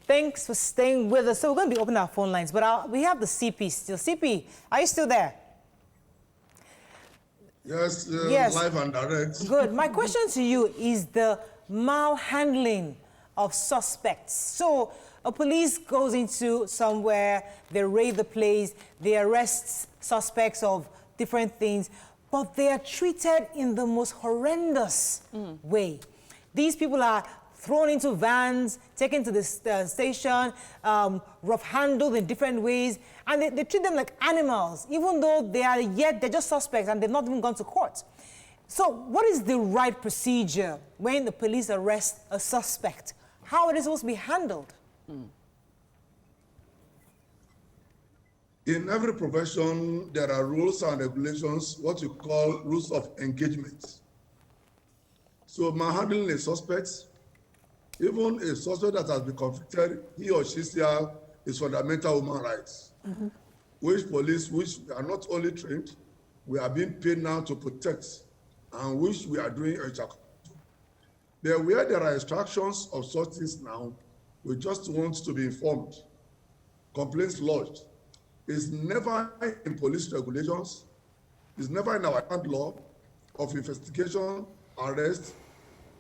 Thanks for staying with us. So we're going to be opening our phone lines, but we have the CP still. CP, are you still there? Yes, Yes. Live and direct. Good. My question to you is the malhandling of suspects. So a police goes into somewhere, they raid the place, they arrest suspects of different things, but they are treated in the most horrendous way. These people are thrown into vans, taken to the station, rough handled in different ways, and they treat them like animals, even though they're just suspects and they've not even gone to court. So what is the right procedure when the police arrest a suspect? How are they supposed to be handled? In every profession, there are rules and regulations, what you call rules of engagement. So manhandling a suspect, even a suspect that has been convicted, he or she still is fundamental human rights. Which police, which are not only trained, we are being paid now to protect, and which we are doing a job. Where there are instructions of such things now, we just want to be informed. Complaints lodged. It's never in police regulations, it's never in our current law of investigation, arrest,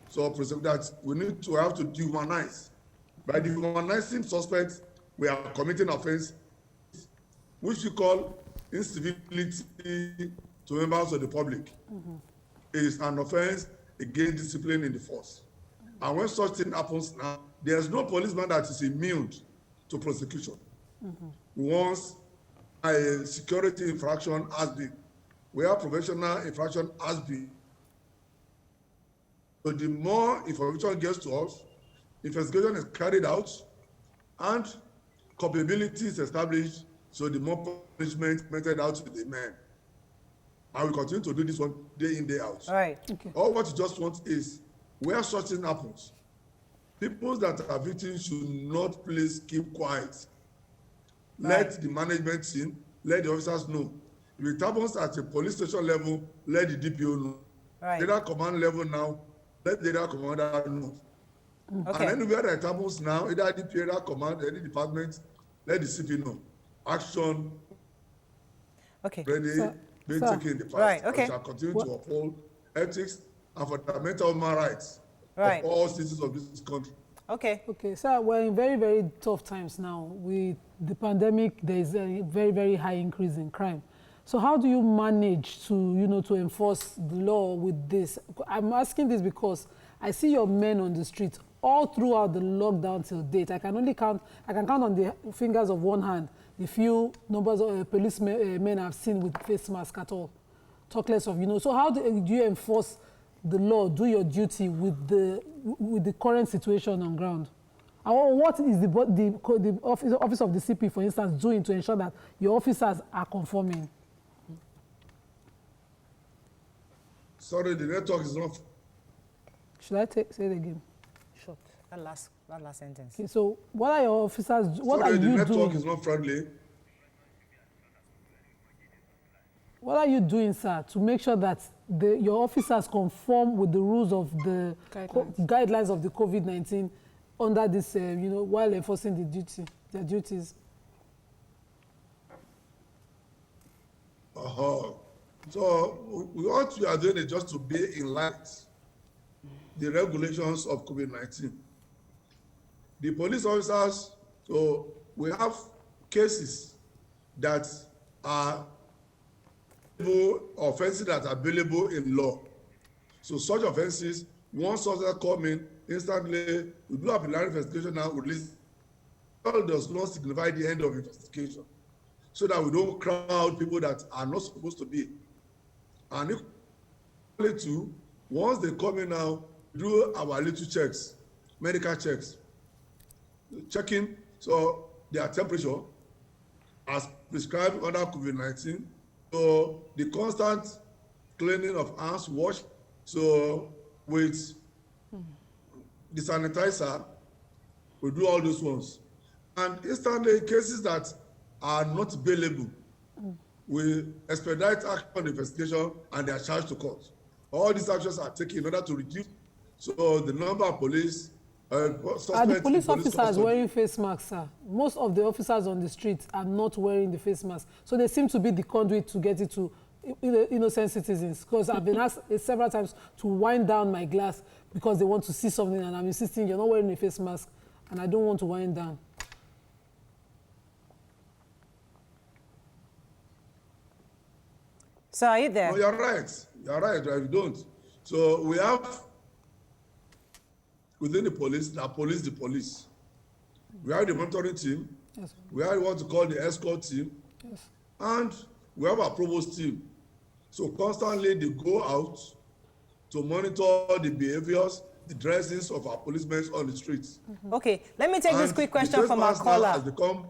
so that we need to have to dehumanize. By dehumanizing suspects, we are committing offense, which we call incivility to members of the public. It is an offense against discipline in the force. And when such thing happens now, there's no policeman that is immune to prosecution. Once a security infraction has been, where professional infraction has been, so the more information gets to us, investigation is carried out, and culpability is established, so the more punishment meted out to the men. And we continue to do this one day in, day out. All right. Okay. All what you just want is, where such thing happens, people that are victims should not please keep quiet. Let the management team, let the officers know. If it happens at a police station level, let the DPO know. Right. Data command level now, let the data commander know. Okay. And anywhere that happens now, either DPO, data command, any department, let the CP know. Action Okay. ready, being taken in the past. Right, okay. We shall continue to uphold ethics and fundamental human rights Right. of all citizens of this country. Okay. Okay, sir, we're in very, very tough times now. With the pandemic, there is a very, very high increase in crime. So how do you manage to, to enforce the law with this? I'm asking this because I see your men on the street all throughout the lockdown till date. I can count on the fingers of one hand the few numbers of policemen I've seen with face mask at all. Talk less of, So how do you enforce the law, do your duty with the current situation on ground? And what is the office of the CP, for instance, doing to ensure that your officers are conforming? Sorry, the network is not. Should I say it again? Short. That last sentence. Okay, so what are your officers, what Sorry, are the you network doing? is not friendly. What are you doing, sir, to make sure that your officers conform with the rules of the guidelines of the COVID-19 under this, while enforcing their duties? So what we are doing is just to be in line with the regulations of COVID-19. The police officers, so we have cases that are offenses that are available in law. So such offenses, once officer come in, instantly, we do a preliminary investigation now, we release. All does not signify the end of investigation, so that we don't crowd people that are not supposed to be. And equally too, once they come in now, we do our little checks, medical checks, checking so their temperature as prescribed under COVID-19. So the constant cleaning of hands, wash, so with the sanitizer, we do all those ones. And instantly, cases that are not bailable, we expedite action on the investigation and they are charged to court. All these actions are taken in order to reduce the number of police Are the suspect police in police officers custody. wearing face masks, sir? Most of the officers on the street are not wearing the face mask. So they seem to be the conduit to get it to innocent citizens. Because I've been asked several times to wind down my glass because they want to see something, and I'm insisting you're not wearing a face mask, and I don't want to wind down. So are you there? No, you're right. You're right. You don't. So we have within the police, the police. We have the monitoring team. Yes. We have what we call the escort team. Yes. And we have our provost team. So constantly they go out to monitor the behaviors, the dressings of our policemen on the streets. Okay, let me take this And quick the question from our trespass now has caller. become,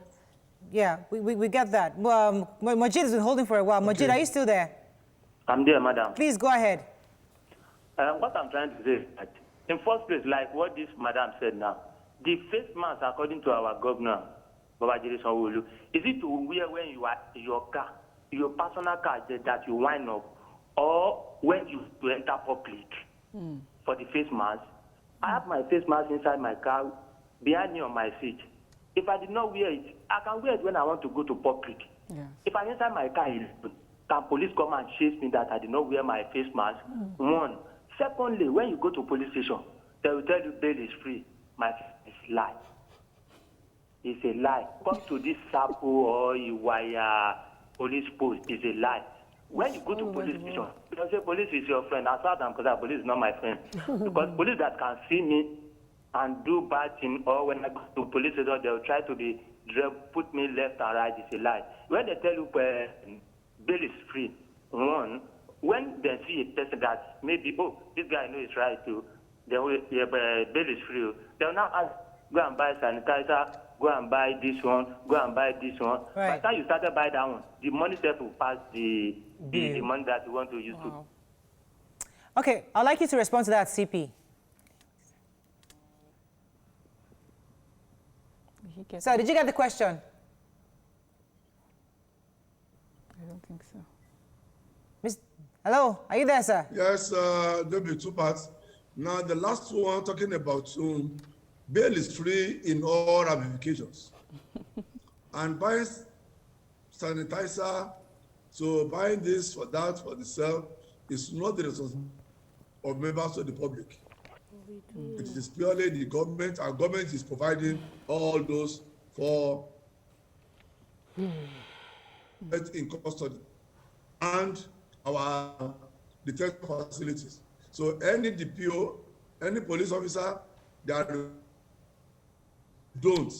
Yeah, we get that. Majid has been holding for a while. Majid, Okay. are you still there? I'm there, madam. Please go ahead. What I'm trying to say is that, in first place, like what this madam said now, the face mask, according to our governor, Babajide Sanwo-Olu, is it to wear when you are in your car, your personal car that you wind up, or when you to enter public for the face mask? I have my face mask inside my car, behind me on my seat. If I did not wear it, I can wear it when I want to go to public. Yes. If I'm inside my car, can police come and chase me that I did not wear my face mask? One. Secondly, when you go to police station, they will tell you bail is free. My face is lie. It's a lie. Come to this Sapo or Iwaya police post, it's a lie. When you go to police station, they'll say police is your friend. I saw them because police is not my friend. Because police that can see me and do bad thing, or when I go to police station, they'll try to put me left and right, it's a lie. When they tell you bail is free, one, when they see a person that maybe, oh, this guy knows it's right too, they will, bail is free. They will now ask, go and buy sanitizer, go and buy this one, go and buy this one. Right. By the time you started buy that one, the money step will pass the money that you want to use to. Okay, I'd like you to respond to that, CP. So, did you get the question? I don't think so. Hello, are you there, sir? yes, there'll be two parts. Now, the last one talking about bail is free in all ramifications. And buying sanitizer, so buying this for that, for the sale, is not the responsibility of members of the public. It is purely the government. Our government is providing all those for in custody and our detention facilities. So any DPO, any police officer that don't,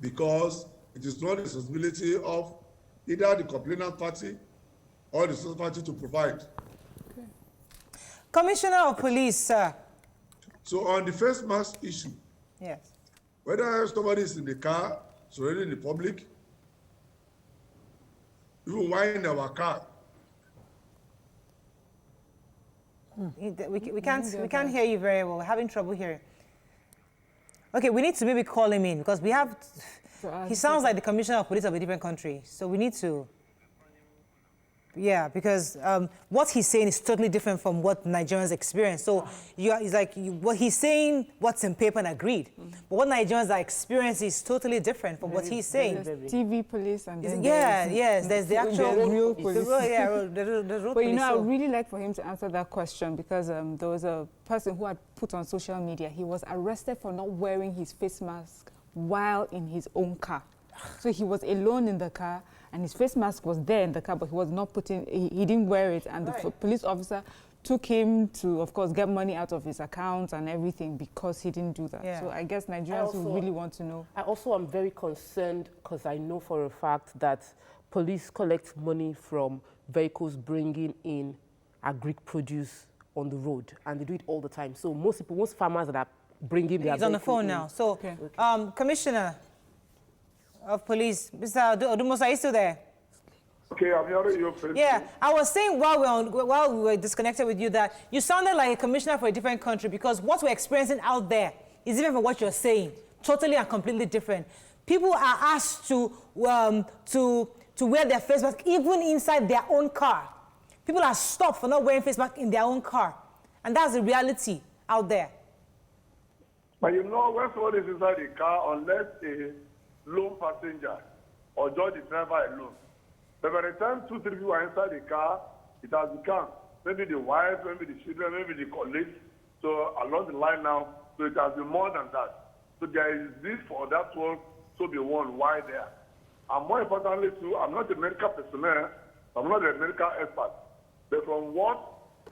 because it is not the responsibility of either the complainant party or the social party to provide. Commissioner of Police, sir. So on the face mask issue, Yes. whether somebody is in the car, surrounding the public, even while in our car, We can't hear you very well. We're having trouble hearing. Okay, we need to maybe call him in because we have. He sounds like the commissioner of police of a different country, so we need to. Yeah, because what he's saying is totally different from what Nigerians experience. So it's like what he's saying, what's in paper and agreed. But what Nigerians are experiencing is totally different from what he's saying. There's TV police and then There's the actual the real police. The real But you police. know, I So- would really like for him to answer that question because there was a person who had put on social media, he was arrested for not wearing his face mask while in his own car. So he was alone in the car and his face mask was there in the car, but he was not putting, he didn't wear it. And the police officer took him to, of course, get money out of his account and everything because he didn't do that. Yeah. So I guess Nigerians will really want to know. I also am very concerned because I know for a fact that police collect money from vehicles bringing in agric produce on the road, and they do it all the time. So most farmers that are bringing their He's on the vehicle phone in- now. So, Okay. Commissioner of Police, Mr. Odumosu, are you still there? Okay, I'm hearing you. Please. Yeah, I was saying while we were disconnected with you that you sounded like a commissioner for a different country because what we're experiencing out there is different from what you're saying. Totally and completely different. People are asked to wear their face mask even inside their own car. People are stopped for not wearing face mask in their own car. And that's the reality out there. But you know, when someone is inside the car, unless a lone passenger or just the driver alone, but by the time 2, 3 people are inside the car, it has become maybe the wife, maybe the children, maybe the colleagues. So along the line now, so it has been more than that. So there is this for that one to be one why there. And more importantly too, I'm not a medical personnel, I'm not a medical expert. But from what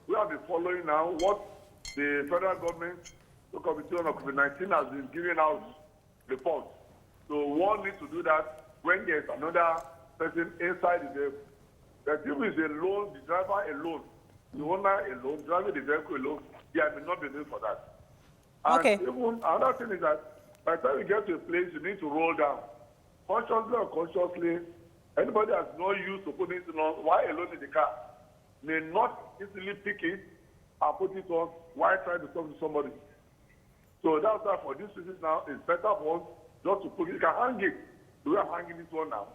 we have been following now, what the federal government, the Committee on COVID-19 has been giving out reports. So one needs to do that when there's another person inside the vehicle. The people is alone, the driver alone, the owner alone, driving the vehicle alone, yeah, I may not be doing for that. And okay. Even another thing is that by the time you get to a place, you need to roll down. Consciously or consciously, anybody that's not used to putting it on while alone in the car may not easily pick it and put it on while trying to talk to somebody. So that's why for this reason now, it's better for us just to put it. You can hang it. We are hanging this one now.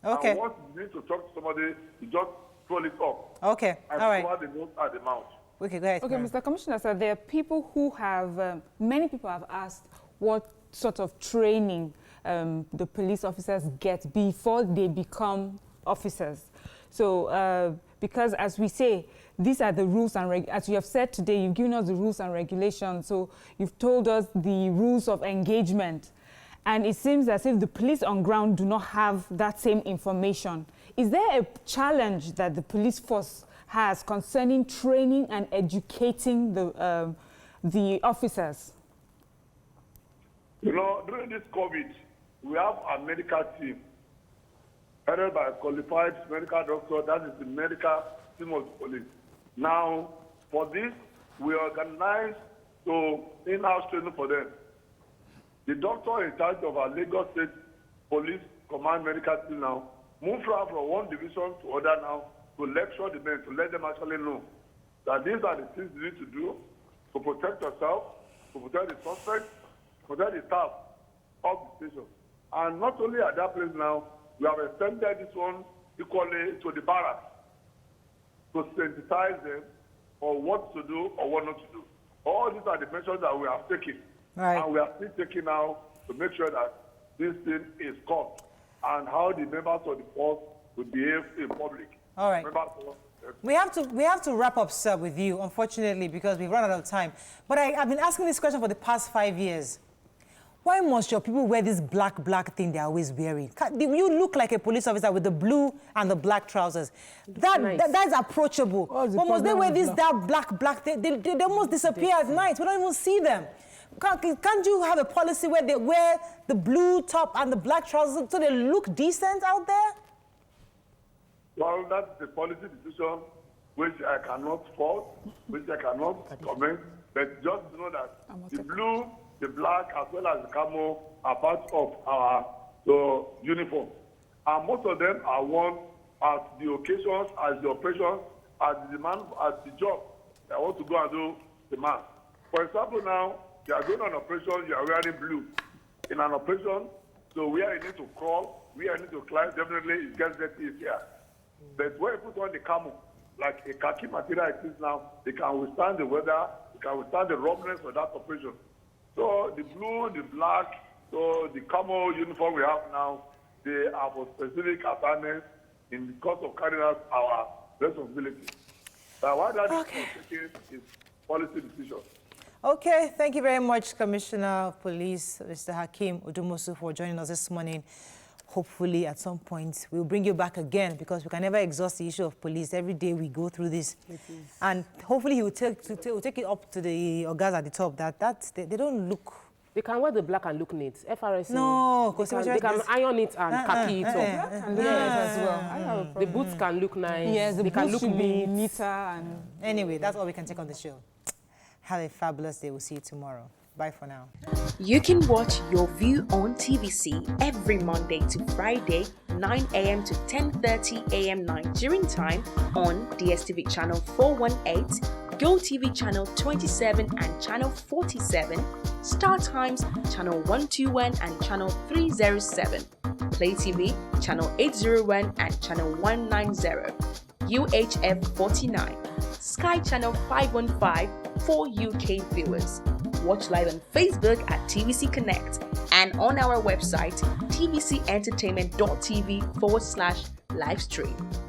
Okay. And once you need to talk to somebody, you just roll it up. Okay. And all right. cover the nose at the mouth. Okay, go ahead. Okay, Mr. Commissioner, sir, there are people who have, many people have asked what sort of training the police officers get before they become officers. So, because as we say, these are the rules and as you have said today, you've given us the rules and regulations. So you've told us the rules of engagement. And it seems as if the police on ground do not have that same information. Is there a challenge that the police force has concerning training and educating the officers? You know, during this COVID, we have a medical team headed by a qualified medical doctor. That is the medical team of the police. Now, for this, we organize in-house training for them. The doctor in charge of our Lagos State Police Command Medical Team now moved from one division to other now to lecture the men, to let them actually know that these are the things you need to do to protect yourself, to protect the suspect, to protect the staff of the station. And not only at that place now, we have extended this one equally to the barracks to sensitize them on what to do or what not to do. All these are the measures that we have taken. Right. And we are still taking now to make sure that this thing is caught and how the members of the force will behave in public. All right. We have to wrap up, sir, with you, unfortunately, because we've run out of time. But I've been asking this question for the past 5 years. Why must your people wear this black thing they're always wearing? You look like a police officer with the blue and the black trousers. That's approachable. But must they wear this black thing? They almost disappear at night. We don't even see them. Can't you have a policy where they wear the blue top and the black trousers so they look decent out there? Well, that's the policy decision which I cannot fault, which I cannot comment. But just know that the blue, the black, as well as the camo are part of our uniform. And most of them are worn as the occasions, as the operations, as the demand, as the job. I want to go and do the man. For example, now, you are doing an operation, you are wearing blue. In an operation, so where you need to crawl, where you need to climb, definitely it gets dirty here. But when you put on the camo, like a khaki material it is now, they can withstand the weather, they can withstand the roughness of that operation. So the blue, the black, so the camo uniform we have now, they are for specific assignments in the course of carrying out our responsibility. But why that is taken is policy decision. Okay, thank you very much, Commissioner of Police, Mr. Hakeem Odumosu, for joining us this morning. Hopefully, at some point, we'll bring you back again because we can never exhaust the issue of police. Every day we go through this. And hopefully, he will take it up to the guys at the top that they don't look. They can wear the black and look neat. FRS. No, because they can iron it and khaki it up. As well. The boots can look nice. Yes, the they can boots look should be neater. And anyway, that's all we can take on the show. Have a fabulous day. We'll see you tomorrow. Bye for now. You can watch Your View on TVC every Monday to Friday, 9 a.m. to 10:30 a.m. Nigerian time on DSTV channel 418, GOTV channel 27 and channel 47, StarTimes channel 121 and channel 307, Play TV channel 801 and channel 190, UHF 49, Sky channel 515 for UK viewers. watch live on Facebook at TVC Connect and on our website tvcentertainment.tv/livestream.